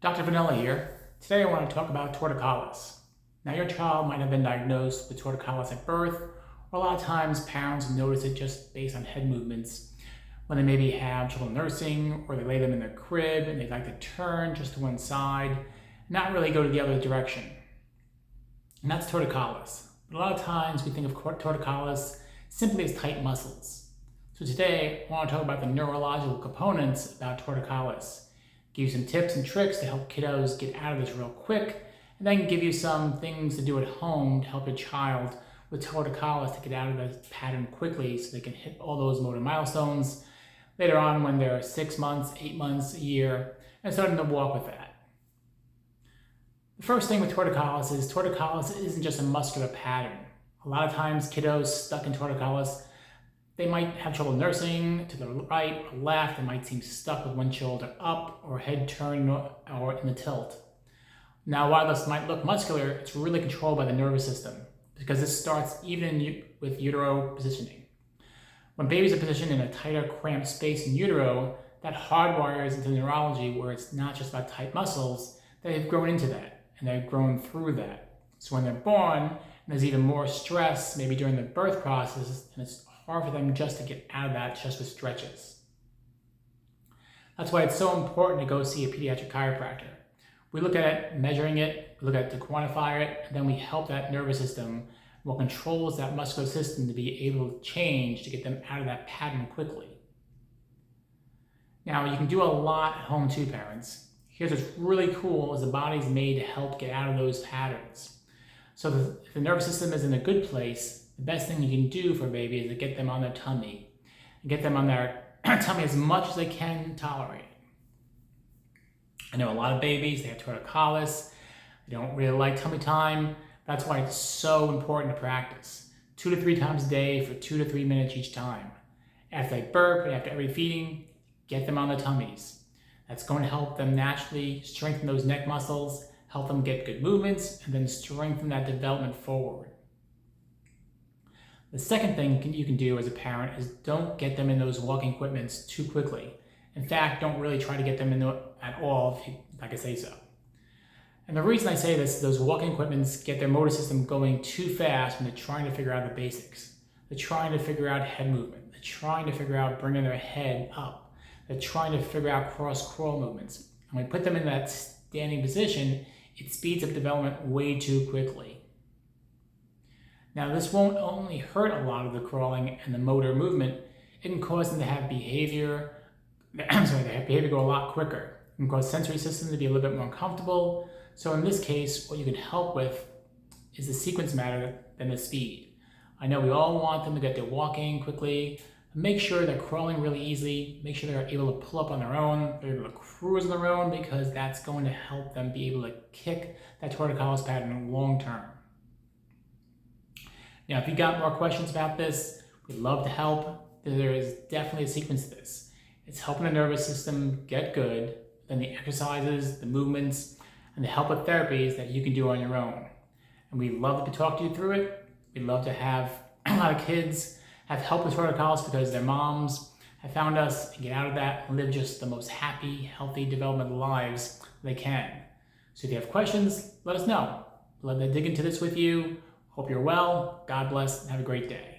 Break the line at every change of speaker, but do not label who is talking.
Dr. Vanilla here. Today I want to talk about torticollis. Now your child might have been diagnosed with torticollis at birth, or a lot of times parents notice it just based on head movements when they maybe have trouble nursing or they lay them in their crib and they like to turn just to one side, not really go to the other direction. And that's torticollis. But a lot of times we think of torticollis simply as tight muscles. So today I want to talk about the neurological components about torticollis. Give you some tips and tricks to help kiddos get out of this real quick, and then give you some things to do at home to help your child with torticollis to get out of the pattern quickly so they can hit all those motor milestones later on when they're 6 months, 8 months, a year, and starting to walk with that. The first thing with torticollis isn't just a muscular pattern. A lot of times kiddos stuck in torticollis, they might have trouble nursing to the right or left. They might seem stuck with one shoulder up or head turned or in the tilt. Now, while this might look muscular, it's really controlled by the nervous system because this starts even with utero positioning. When babies are positioned in a tighter, cramped space in utero, that hardwires into neurology where it's not just about tight muscles, they've grown into that and they've grown through that. So when they're born, and there's even more stress, maybe during the birth process, and it's hard for them just to get out of that just with stretches. That's why it's so important to go see a pediatric chiropractor. We look at it, measuring it, we look at it to quantify it, and then we help that nervous system, what controls that muscular system to be able to change to get them out of that pattern quickly. Now, you can do a lot at home too, parents. Here's what's really cool is the body's made to help get out of those patterns. So if the nervous system is in a good place, the best thing you can do for a baby is to get them on their tummy and get them on their tummy as much as they can tolerate. I know a lot of babies, they have torticollis, they don't really like tummy time. That's why it's so important to practice 2 to 3 times a day for 2 to 3 minutes each time. After they burp and after every feeding, get them on their tummies. That's going to help them naturally strengthen those neck muscles, help them get good movements, and then strengthen that development forward. The second thing you can do as a parent is don't get them in those walking equipments too quickly. In fact, don't really try to get them in at all if I could say so. And the reason I say this is those walking equipments get their motor system going too fast when they're trying to figure out the basics. They're trying to figure out head movement. They're trying to figure out bringing their head up. They're trying to figure out cross-crawl movements. And when we put them in that standing position, it speeds up development way too quickly. Now, this won't only hurt a lot of the crawling and the motor movement, it can cause them to have behavior go a lot quicker. It can cause sensory systems to be a little bit more uncomfortable. So in this case, what you can help with is the sequence matter than the speed. I know we all want them to get their walking quickly, make sure they're crawling really easily, make sure they're able to pull up on their own, they're able to cruise on their own, because that's going to help them be able to kick that torticollis pattern long term. Now, if you got more questions about this, we'd love to help. There is definitely a sequence to this. It's helping the nervous system get good, then the exercises, the movements, and the help with therapies that you can do on your own. And we'd love to talk to you through it. We'd love to have a lot of kids have help with torticollis because their moms have found us and get out of that and live just the most happy, healthy developmental lives they can. So if you have questions, let us know. We'd love to dig into this with you. Hope you're well. God bless and have a great day.